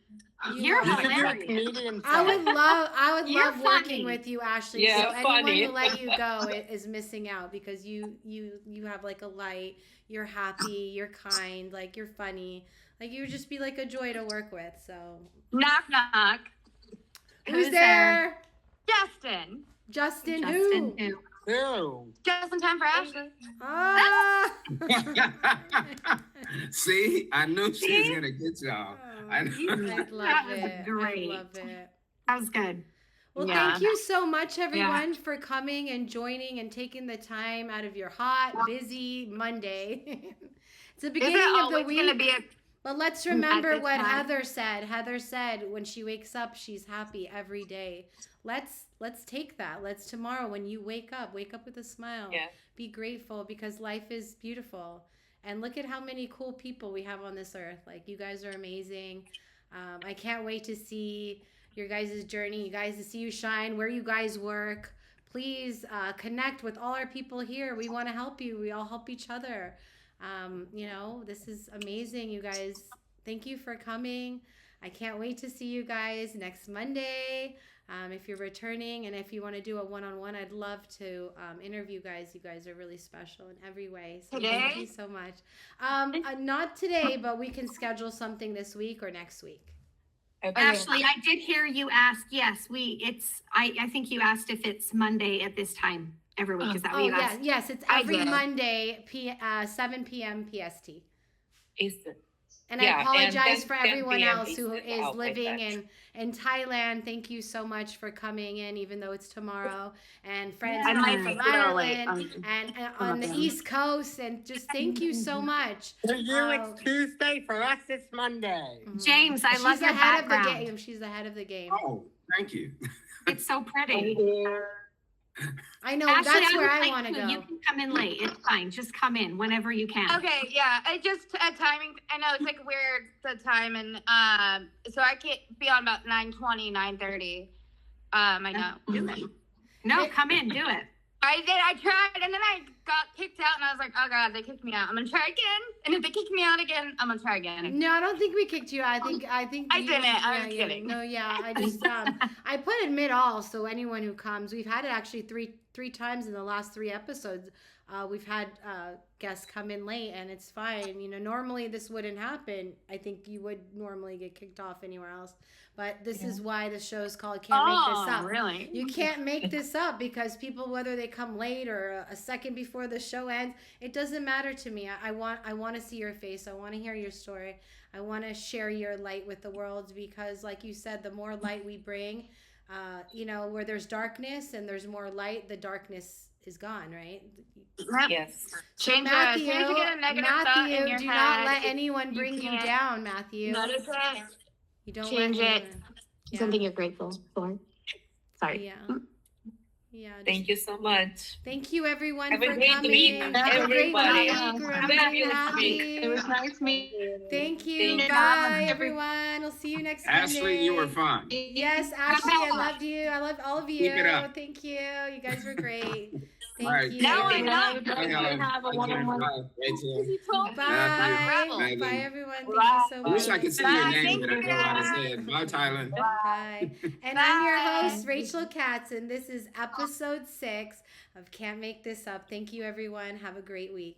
You're You could be a hilarious. comedian. I would You're love working funny. with you, Ashleigh. Yeah, so anyone funny. who let you go is missing out because you have like a light. You're happy. You're kind. Like you're funny. Like you would just be like a joy to work with. So Knock, knock. who's there? Justin. Justin Justin, who? who? Ew. Just in time for Ashley. Ah. See, I knew she was gonna get y'all. I I know. love That was it. great. I love it. That was good. Well, Yeah. thank you so much, everyone, for coming and joining and taking the time out of your hot, busy Monday. It's the Is beginning it of the always week. gonna be a But let's remember this what time? Heather said. Heather said when she wakes up, she's happy every day. Let's take that. Let's tomorrow when you wake up with a smile. Yeah. Be grateful because life is beautiful. And look at how many cool people we have on this earth. Like you guys are amazing. I can't wait to see your guys' journey. You guys to see you shine, where you guys work. Please connect with all our people here. We want to help you. We all help each other. This is amazing, you guys. Thank you for coming. I can't wait to see you guys next Monday. If you're returning and if you want to do a one-on-one, I'd love to interview you guys. You guys are really special in every way. So thank you so much. Not today, but we can schedule something this week or next week. Okay. Ashley, I did hear you ask. Yes, I think you asked if it's Monday at this time every week. Is that what you asked? Yes, it's I every did. Monday, 7 p.m. PST. And Yeah, I and apologize 10 for everyone 10 else who Eastern, is I'll take living that. in Thailand. Thank you so much for coming in, even though it's tomorrow. And friends I from might be a little late. Ireland and on the East Coast. And just thank you so much. For you, it's Tuesday. For us, it's Monday. James, I love She's your ahead of the background. game. She's ahead of the game. Oh, thank you. It's so pretty. I know. Ashley, That's I where would I like want to go. You can come in late. It's fine. Just come in whenever you can. Okay, yeah. I just timing. I know it's like weird the time, and so I can't be on about 9:20, 9:30. I know. Do it. No, come in. Do it. I did. I tried, and then I got kicked out, and I was like, "Oh God, they kicked me out. I'm gonna try again." And if they kick me out again, I'm gonna try again. No, I don't think we kicked you. I think I you- didn't. I yeah, was yeah. kidding. No, yeah. I just I put admit all, so anyone who comes, we've had it actually three times in the last 3 episodes. We've had guests come in late, and it's fine. Normally this wouldn't happen. I think you would normally get kicked off anywhere else, but this is why the show's called Can't Make This Up. Really? You can't make this up because people, whether they come late or a second before the show ends, it doesn't matter to me. I want to see your face. I want to hear your story. I want to share your light with the world because, like you said, the more light we bring, where there's darkness and there's more light, the darkness is gone, right? Yes. Change it. Matthew, As soon as you get a negative thought in your do head, not let anyone bring you can't down, Matthew. notice it. You don't Change let it. anyone. Yeah. Something you're grateful for. Sorry. Yeah. Yeah. Thank you so much. Thank you, everyone, Have for a great coming. week, Have a great everybody. week. Have a Remember, fabulous happy. week. It was nice meeting you. Thank you. Thank you. Bye, everyone. We'll see you next Ashley, Monday. you were fun. Yes, Ashley, I loved you. I loved all of you. Keep it up. Thank you. You guys were great. Thank All right. you. No, I'm not. Bye, Helen. Have a Bye, one-on-one. Jen. Bye, Rachel. Bye. Matthew. Bye, Megan. everyone. Thank you so I much. wish I could say your Bye. name, but I Thank don't know how to you. say it. Bye, Tyler. Bye. And I'm your host, Rachel Katz, and this is episode 6 of Can't Make This Up. Thank you, everyone. Have a great week.